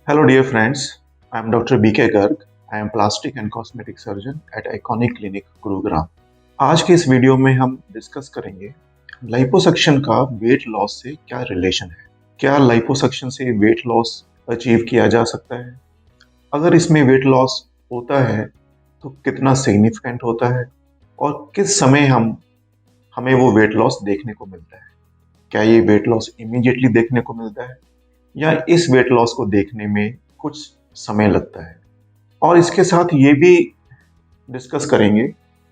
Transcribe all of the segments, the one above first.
Hello, dear friends. I am Dr. BK Garg. I am plastic and cosmetic surgeon at Iconic Clinic, Gurugram. आज के इस video में हम discuss करेंगे liposuction का वेट लॉस से क्या रिलेशन है। क्या लाइपोसक्शन से वेट लॉस अचीव किया जा सकता है? अगर इसमें वेट लॉस होता है तो कितना सिग्निफिकेंट होता है और किस समय हमें वो वेट लॉस देखने को मिलता है? क्या ये वेट लॉस इमीडिएटली देखने को मिलता है या इस वेट लॉस को देखने में कुछ समय लगता है? और इसके साथ ये भी डिस्कस करेंगे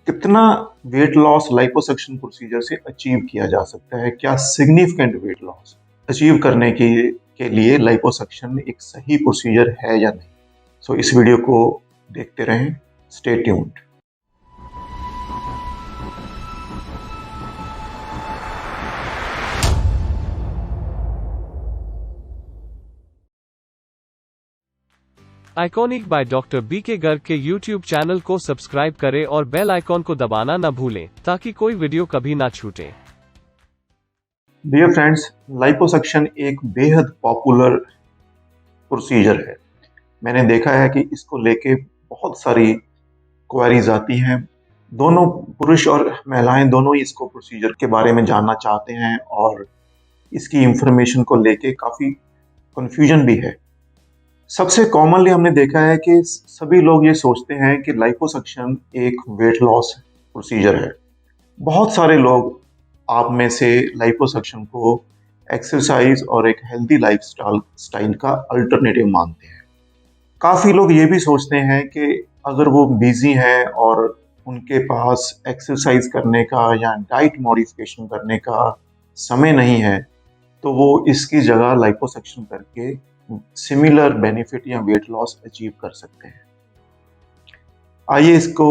कितना वेट लॉस लाइपोसक्शन प्रोसीजर से अचीव किया जा सकता है। क्या सिग्निफिकेंट वेट लॉस अचीव करने के लिए लाइपोसक्शन एक सही प्रोसीजर है या नहीं। सो इस वीडियो को देखते रहें। Stay tuned. Iconic by doctor BK Garg के यूट्यूब चैनल को सब्सक्राइब करें और बेल आइकॉन को दबाना न भूलें ताकि कोई वीडियो कभी ना छूटे। डियर फ्रेंड्स, लाइपोसक्शन एक बेहद पॉपुलर प्रोसीजर है। मैंने देखा है कि इसको लेके बहुत सारी क्वेरीज आती हैं। दोनों पुरुष और महिलाएं दोनों ही इसको प्रोसीजर के बारे में जानना चाहते हैं और इसकी इंफॉर्मेशन को लेके काफ़ी कंफ्यूजन भी है। सबसे कॉमनली हमने देखा है कि सभी लोग ये सोचते हैं कि लाइपोसक्शन एक वेट लॉस प्रोसीजर है। बहुत सारे लोग आप में से लाइपोसक्शन को एक्सरसाइज और एक हेल्दी लाइफस्टाइल का अल्टरनेटिव मानते हैं। काफ़ी लोग ये भी सोचते हैं कि अगर वो बिजी हैं और उनके पास एक्सरसाइज करने का या डाइट मॉडिफिकेशन करने का समय नहीं है तो वो इसकी जगह लाइपोसक्शन करके सिमिलर बेनिफिट या वेट लॉस अचीव कर सकते हैं। आइए इसको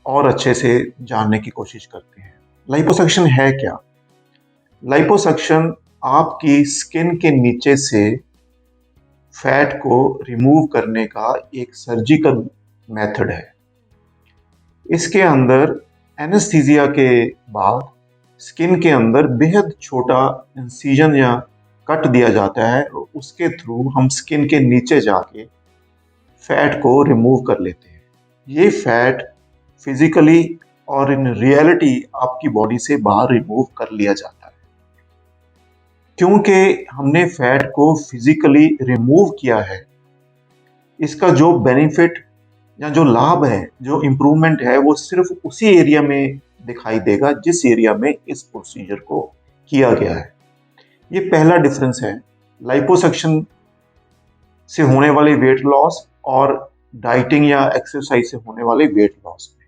और अच्छे से जानने की कोशिश करते हैं। लाइपोसक्शन है क्या? लाइपोसक्शन आपकी स्किन के नीचे से फैट को रिमूव करने का एक सर्जिकल मेथड है। इसके अंदर एनेस्थीसिया के बाद स्किन के अंदर बेहद छोटा इंसिजन या कट दिया जाता है और उसके थ्रू हम स्किन के नीचे जाके फैट को रिमूव कर लेते हैं। ये फैट फिजिकली और इन रियलिटी आपकी बॉडी से बाहर रिमूव कर लिया जाता है। क्योंकि हमने फैट को फिजिकली रिमूव किया है, इसका जो बेनिफिट या जो लाभ है, जो इम्प्रूवमेंट है, वो सिर्फ उसी एरिया में दिखाई देगा जिस एरिया में इस प्रोसीजर को किया गया है। ये पहला डिफरेंस है लाइपोसक्शन से होने वाले वेट लॉस और डाइटिंग या एक्सरसाइज से होने वाले वेट लॉस में।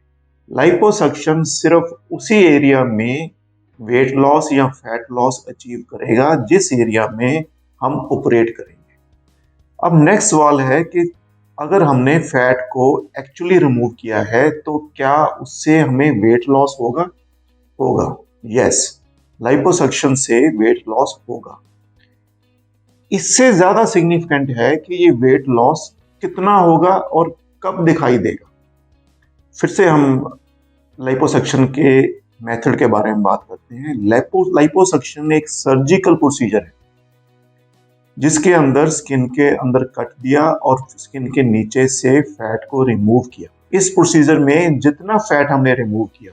लाइपोसक्शन सिर्फ उसी एरिया में वेट लॉस या फैट लॉस अचीव करेगा जिस एरिया में हम ऑपरेट करेंगे। अब नेक्स्ट सवाल है कि अगर हमने फैट को एक्चुअली रिमूव किया है तो क्या उससे हमें वेट लॉस होगा? यस, लाइपोसक्शन से वेट लॉस होगा। इससे ज्यादा सिग्निफिकेंट है कि ये वेट लॉस कितना होगा और कब दिखाई देगा। फिर से हम लाइपोसक्शन के मेथड के बारे में बात करते हैं। लाइपोसक्शन एक सर्जिकल प्रोसीजर है जिसके अंदर स्किन के अंदर कट दिया और स्किन के नीचे से फैट को रिमूव किया। इस प्रोसीजर में जितना फैट हमने रिमूव किया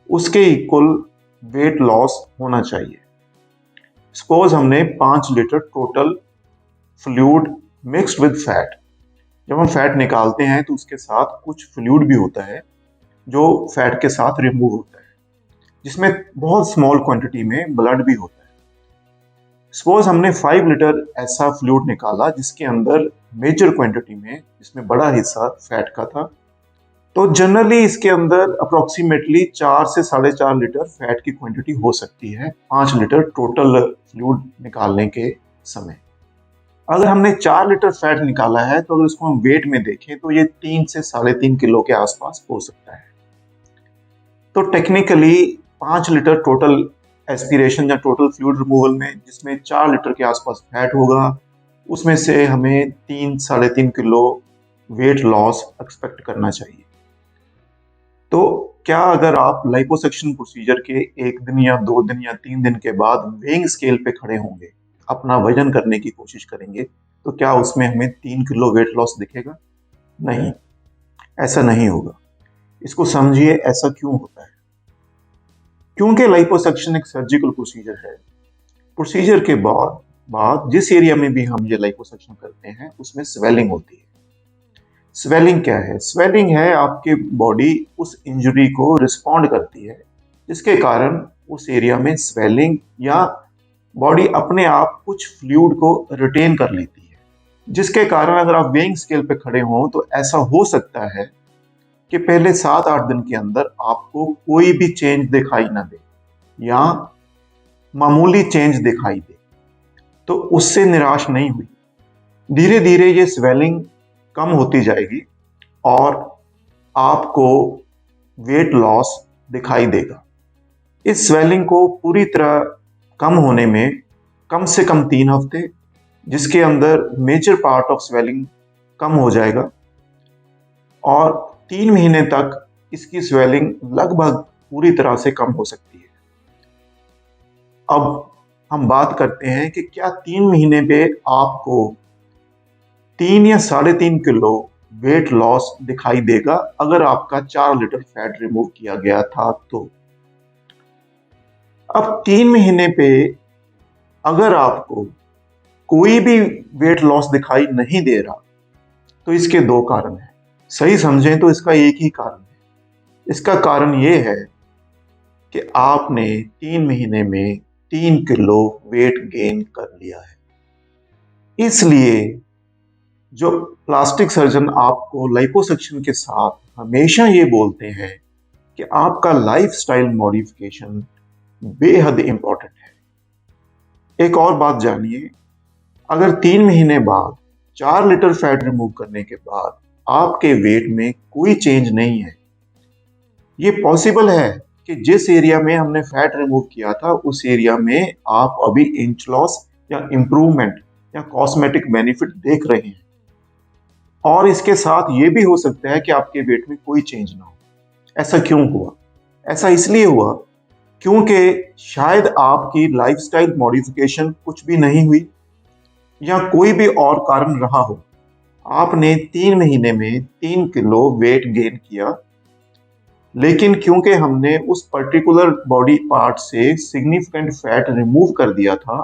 उसके इक्वल वेट लॉस होना चाहिए। सपोज हमने 5 litre total fluid mixed with fat. जब हम फैट निकालते हैं तो उसके साथ कुछ फ्लूइड भी होता है जो फैट के साथ रिमूव होता है, जिसमें बहुत स्मॉल क्वांटिटी में ब्लड भी होता है। सपोज हमने 5 लीटर ऐसा फ्लूइड निकाला जिसके अंदर मेजर क्वांटिटी में, जिसमें बड़ा हिस्सा फैट का था, तो जनरली इसके अंदर अप्रोक्सीमेटली 4 से 4.5 लीटर फैट की क्वांटिटी हो सकती है 5 लीटर टोटल फ्लूइड निकालने के समय। अगर हमने 4 लीटर फैट निकाला है तो अगर इसको हम वेट में देखें तो ये 3 से 3.5 किलो के आसपास हो सकता है। तो टेक्निकली 5 लीटर टोटल एस्पिरेशन या टोटल फ्लूइड रिमूवल में, जिसमें 4 लीटर के आसपास फैट होगा, उसमें से हमें 3-3.5 किलो वेट लॉस एक्सपेक्ट करना चाहिए। तो क्या अगर आप लाइपोसक्शन प्रोसीजर के 1 दिन या 2 दिन या 3 दिन के बाद वेइंग स्केल पे खड़े होंगे, अपना वजन करने की कोशिश करेंगे, तो क्या उसमें हमें 3 किलो वेट लॉस दिखेगा? नहीं, ऐसा नहीं होगा। इसको समझिए ऐसा क्यों होता है। क्योंकि लाइपोसक्शन एक सर्जिकल प्रोसीजर है। प्रोसीजर के बाद जिस एरिया में भी हम ये लाइपोसक्शन करते हैं उसमें स्वेलिंग होती है। स्वेलिंग क्या है? स्वेलिंग है आपकी बॉडी उस इंजरी को रिस्पॉन्ड करती है, जिसके कारण उस एरिया में स्वेलिंग या बॉडी अपने आप कुछ फ्लूइड को रिटेन कर लेती है, जिसके कारण अगर आप वेइंग स्केल पे खड़े हों तो ऐसा हो सकता है कि पहले 7-8 दिन के अंदर आपको कोई भी चेंज दिखाई ना दे या मामूली चेंज दिखाई दे। तो उससे निराश नहीं हुई, धीरे धीरे ये स्वेलिंग कम होती जाएगी और आपको वेट लॉस दिखाई देगा। इस स्वेलिंग को पूरी तरह कम होने में कम से कम 3 हफ्ते, जिसके अंदर मेजर पार्ट ऑफ स्वेलिंग कम हो जाएगा, और 3 महीने तक इसकी स्वेलिंग लगभग पूरी तरह से कम हो सकती है। अब हम बात करते हैं कि क्या 3 महीने पे आपको 3 या 3.5 किलो वेट लॉस दिखाई देगा अगर आपका 4 लीटर फैट रिमूव किया गया था तो। अब 3 महीने पे अगर आपको कोई भी वेट लॉस दिखाई नहीं दे रहा तो इसके 2 कारण हैं। सही समझें तो इसका एक ही कारण है। इसका कारण ये है कि आपने 3 महीने में 3 किलो वेट गेन कर लिया है। इसलिए जो प्लास्टिक सर्जन आपको लाइपोसक्शन के साथ हमेशा ये बोलते हैं कि आपका लाइफस्टाइल मॉडिफिकेशन बेहद इंपॉर्टेंट है। एक और बात जानिए, अगर 3 महीने बाद 4 लीटर फैट रिमूव करने के बाद आपके वेट में कोई चेंज नहीं है, ये पॉसिबल है कि जिस एरिया में हमने फैट रिमूव किया था उस एरिया में आप अभी इंच लॉस या इंप्रूवमेंट या कॉस्मेटिक बेनिफिट देख रहे हैं, और इसके साथ ये भी हो सकता है कि आपके वेट में कोई चेंज ना हो। ऐसा क्यों हुआ? ऐसा इसलिए हुआ क्योंकि शायद आपकी लाइफस्टाइल मॉडिफिकेशन कुछ भी नहीं हुई या कोई भी और कारण रहा हो। आपने 3 महीने में 3 किलो वेट गेन किया, लेकिन क्योंकि हमने उस पर्टिकुलर बॉडी पार्ट से सिग्निफिकेंट फैट रिमूव कर दिया था,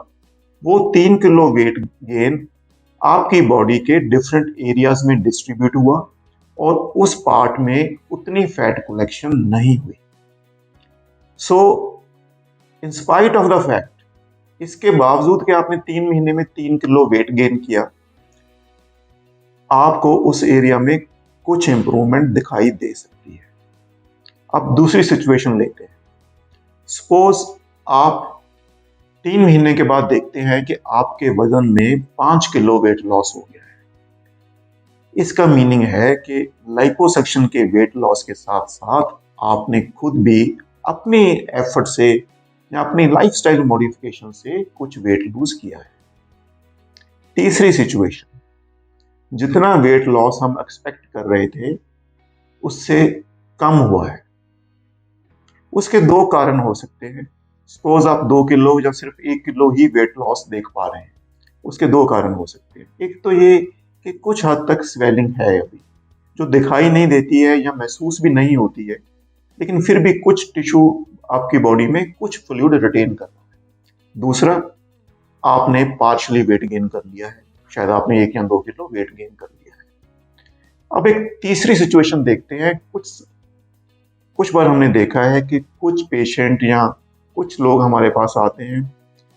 वो 3 किलो वेट गेन आपकी बॉडी के डिफरेंट एरियाज में डिस्ट्रीब्यूट हुआ और उस पार्ट में उतनी फैट कलेक्शन नहीं हुई। So in spite of the fact, इसके बावजूद कि आपने 3 महीने में 3 किलो वेट गेन किया, आपको उस एरिया में कुछ इंप्रूवमेंट दिखाई दे सकती है। अब दूसरी सिचुएशन लेते हैं। सपोज आप 3 महीने के बाद देखते हैं कि आपके वजन में 5 किलो वेट लॉस हो गया है। इसका मीनिंग है कि लाइपोसक्शन के वेट लॉस के साथ साथ आपने खुद भी अपनी एफर्ट से या अपनी लाइफस्टाइल मॉडिफिकेशन से कुछ वेट लूज किया है। तीसरी सिचुएशन, जितना वेट लॉस हम एक्सपेक्ट कर रहे थे उससे कम हुआ है। उसके 2 कारण हो सकते हैं। सपोज आप 2 किलो या सिर्फ 1 किलो ही वेट लॉस देख पा रहे हैं, उसके 2 कारण हो सकते हैं। एक तो ये कि कुछ हद तक स्वेलिंग है अभी, जो दिखाई नहीं देती है या महसूस भी नहीं होती है, लेकिन फिर भी कुछ टिश्यू आपकी बॉडी में कुछ फ्लूइड रिटेन कर रहा है। दूसरा, आपने पार्शली वेट गेन कर लिया है, शायद आपने 1 या 2 किलो वेट गेन कर लिया है। अब एक तीसरी सिचुएशन देखते हैं। कुछ बार हमने देखा है कि कुछ पेशेंट या कुछ लोग हमारे पास आते हैं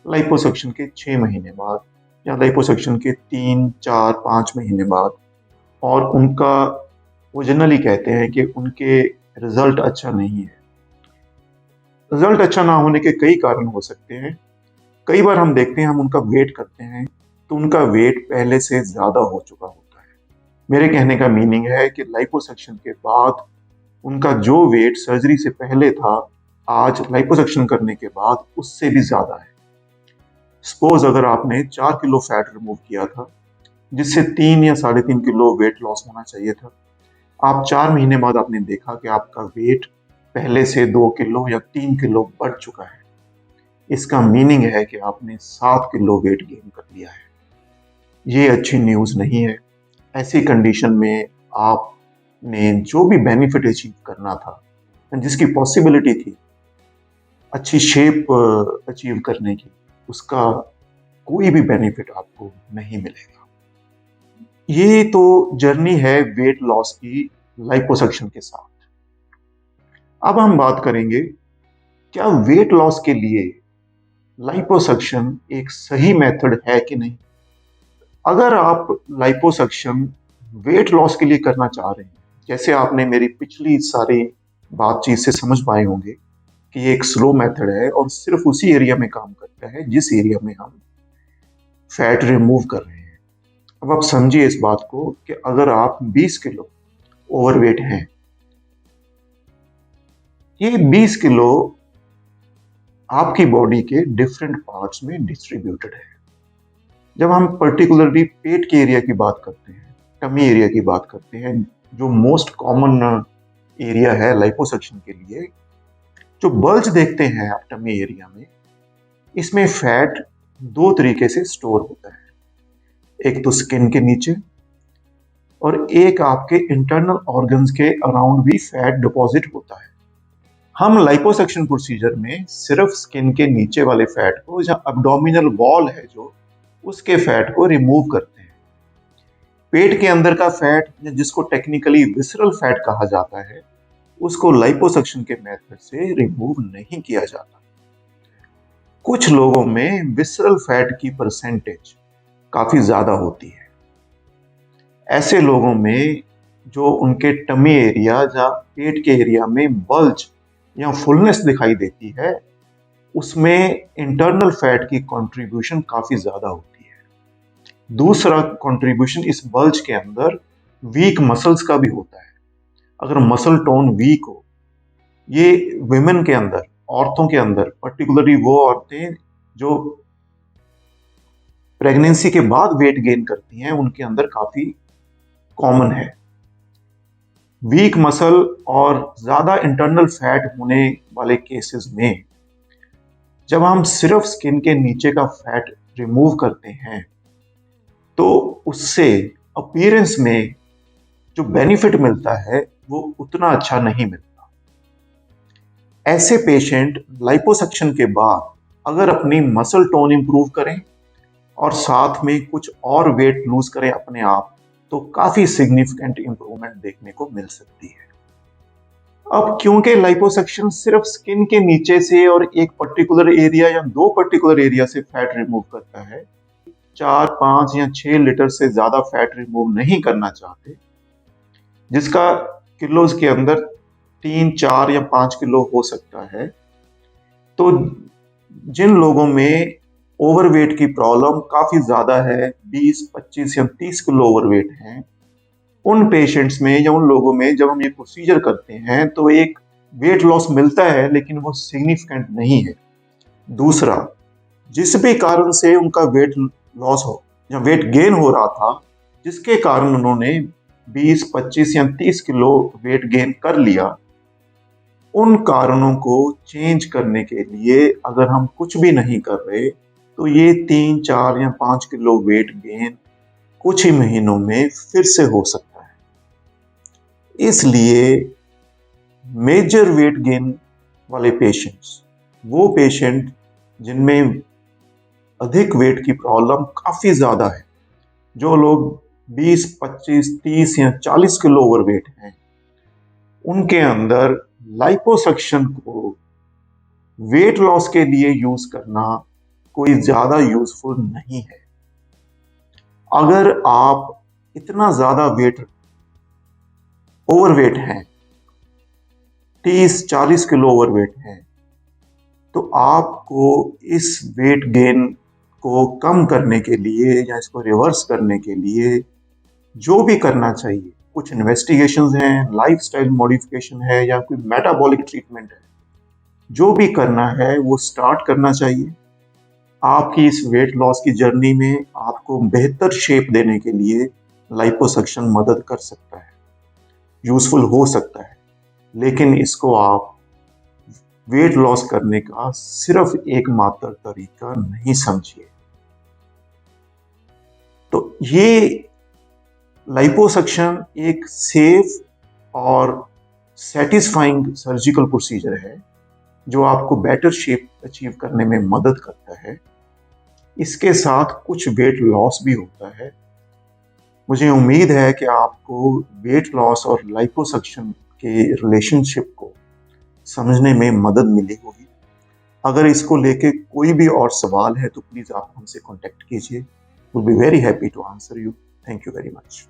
लाइपोसक्शन के 6 महीने बाद या लाइपोसक्शन के 3, 4, 5 महीने बाद, और उनका वो जनरली कहते हैं कि उनके रिजल्ट अच्छा नहीं है। रिजल्ट अच्छा ना होने के कई कारण हो सकते हैं। कई बार हम देखते हैं, हम उनका वेट करते हैं तो उनका वेट पहले से ज़्यादा हो चुका होता है। मेरे कहने का मीनिंग है कि लाइपोसक्शन के बाद उनका जो वेट सर्जरी से पहले था, आज लाइपोसक्शन करने के बाद उससे भी ज़्यादा है। सपोज अगर आपने 4 किलो फैट रिमूव किया था, जिससे 3 या 3.5 किलो वेट लॉस होना चाहिए था, आप 4 महीने बाद आपने देखा कि आपका वेट पहले से 2 किलो या 3 किलो बढ़ चुका है। इसका मीनिंग है कि आपने 7 किलो वेट गेन कर लिया है। ये अच्छी न्यूज़ नहीं है। ऐसी कंडीशन में आपने जो भी बेनिफिट अचीव करना था, जिसकी पॉसिबिलिटी थी अच्छी शेप अचीव करने की, उसका कोई भी बेनिफिट आपको नहीं मिलेगा। ये तो जर्नी है वेट लॉस की लाइपोसक्शन के साथ। अब हम बात करेंगे, क्या वेट लॉस के लिए लाइपोसक्शन एक सही मेथड है कि नहीं? अगर आप लाइपोसक्शन वेट लॉस के लिए करना चाह रहे हैं, जैसे आपने मेरी पिछली सारी बातचीत से समझ पाए होंगे कि ये एक स्लो मेथड है और सिर्फ उसी एरिया में काम करता है जिस एरिया में हम फैट रिमूव कर रहे हैं। अब आप समझिए इस बात को कि अगर आप 20 किलो ओवरवेट हैं, ये 20 किलो आपकी बॉडी के डिफरेंट पार्ट्स में डिस्ट्रीब्यूटेड है। जब हम पर्टिकुलरली पेट के एरिया की बात करते हैं, टमी एरिया की बात करते हैं, जो मोस्ट कॉमन एरिया है लाइपोसक्शन के लिए, जो बल्ज देखते हैं आप टमी एरिया में, इसमें फैट दो तरीके से स्टोर होता है। एक तो स्किन के नीचे और एक आपके इंटरनल ऑर्गन्स के अराउंड भी फैट डिपॉजिट होता है। हम लाइपोसक्शन प्रोसीजर में सिर्फ स्किन के नीचे वाले फैट को, जहाँ एब्डोमिनल वॉल है जो, उसके फैट को रिमूव करते हैं। पेट के अंदर का फैट, जिसको टेक्निकली विसरल फैट कहा जाता है, उसको लाइपोसक्शन के मेथड से रिमूव नहीं किया जाता। कुछ लोगों में विसरल फैट की परसेंटेज काफी ज्यादा होती है। ऐसे लोगों में जो उनके टमी एरिया या पेट के एरिया में बल्ज या फुलनेस दिखाई देती है, उसमें इंटरनल फैट की कंट्रीब्यूशन काफी ज्यादा होती है। दूसरा कंट्रीब्यूशन इस बल्ज के अंदर वीक मसल्स का भी होता है। अगर मसल टोन वीक हो, ये विमेन के अंदर, औरतों के अंदर, पर्टिकुलरली वो औरतें जो प्रेगनेंसी के बाद वेट गेन करती हैं, उनके अंदर काफी कॉमन है। वीक मसल और ज्यादा इंटरनल फैट होने वाले केसेस में जब हम सिर्फ स्किन के नीचे का फैट रिमूव करते हैं, तो उससे अपीयरेंस में जो बेनिफिट मिलता है वो उतना अच्छा नहीं मिलता। ऐसे पेशेंट लाइपोसक्शन के बाद अगर अपनी मसल टोन इंप्रूव करें और साथ में कुछ और वेट लूज करें अपने आप, तो काफी सिग्निफिकेंट इंप्रूवमेंट देखने को मिल सकती है। अब क्योंकि लाइपोसक्शन सिर्फ स्किन के नीचे से और एक पर्टिकुलर एरिया या दो पर्टिकुलर एरिया से फैट रिमूव करता है, 4, 5 या 6 लीटर से ज्यादा फैट रिमूव नहीं करना चाहते, जिसका किलोज के अंदर 3, 4 या 5 किलो हो सकता है, तो जिन लोगों में ओवरवेट की प्रॉब्लम काफी ज्यादा है, 20, 25 या 30 किलो ओवरवेट हैं, उन पेशेंट्स में या उन लोगों में जब हम ये प्रोसीजर करते हैं तो एक वेट लॉस मिलता है, लेकिन वो सिग्निफिकेंट नहीं है। दूसरा, जिस भी कारण से उनका वेट लॉस हो या वेट गेन हो रहा था, जिसके कारण उन्होंने 20, 25 या 30 किलो वेट गेन कर लिया, उन कारणों को चेंज करने के लिए अगर हम कुछ भी नहीं कर रहे, तो ये 3, 4 या 5 किलो वेट गेन कुछ ही महीनों में फिर से हो सकता है। इसलिए मेजर वेट गेन वाले पेशेंट्स, वो पेशेंट जिनमें अधिक वेट की प्रॉब्लम काफी ज्यादा है, जो लोग 20, 25, 30 या 40 किलो ओवरवेट हैं, उनके अंदर लाइपोसक्शन को वेट लॉस के लिए यूज करना कोई ज्यादा यूजफुल नहीं है। अगर आप इतना ज्यादा ओवरवेट हैं, 30, 40 किलो ओवरवेट हैं, तो आपको इस वेट गेन को कम करने के लिए या इसको रिवर्स करने के लिए जो भी करना चाहिए, कुछ इन्वेस्टिगेशंस हैं, लाइफस्टाइल मॉडिफिकेशन है या कोई मेटाबॉलिक ट्रीटमेंट है, जो भी करना है वो स्टार्ट करना चाहिए। आपकी इस वेट लॉस की जर्नी में आपको बेहतर शेप देने के लिए लाइपोसक्शन मदद कर सकता है, यूजफुल हो सकता है, लेकिन इसको आप वेट लॉस करने का सिर्फ एकमात्र तरीका नहीं समझिए। तो ये लाइपोसक्शन एक सेफ और सेटिस्फाइंग सर्जिकल प्रोसीजर है जो आपको बेटर शेप अचीव करने में मदद करता है। इसके साथ कुछ वेट लॉस भी होता है। मुझे उम्मीद है कि आपको वेट लॉस और लाइपोसक्शन के रिलेशनशिप को समझने में मदद मिली होगी। अगर इसको लेके कोई भी और सवाल है तो प्लीज़ आप हमसे कांटेक्ट कीजिए। Will be very happy to answer you. Thank you very much.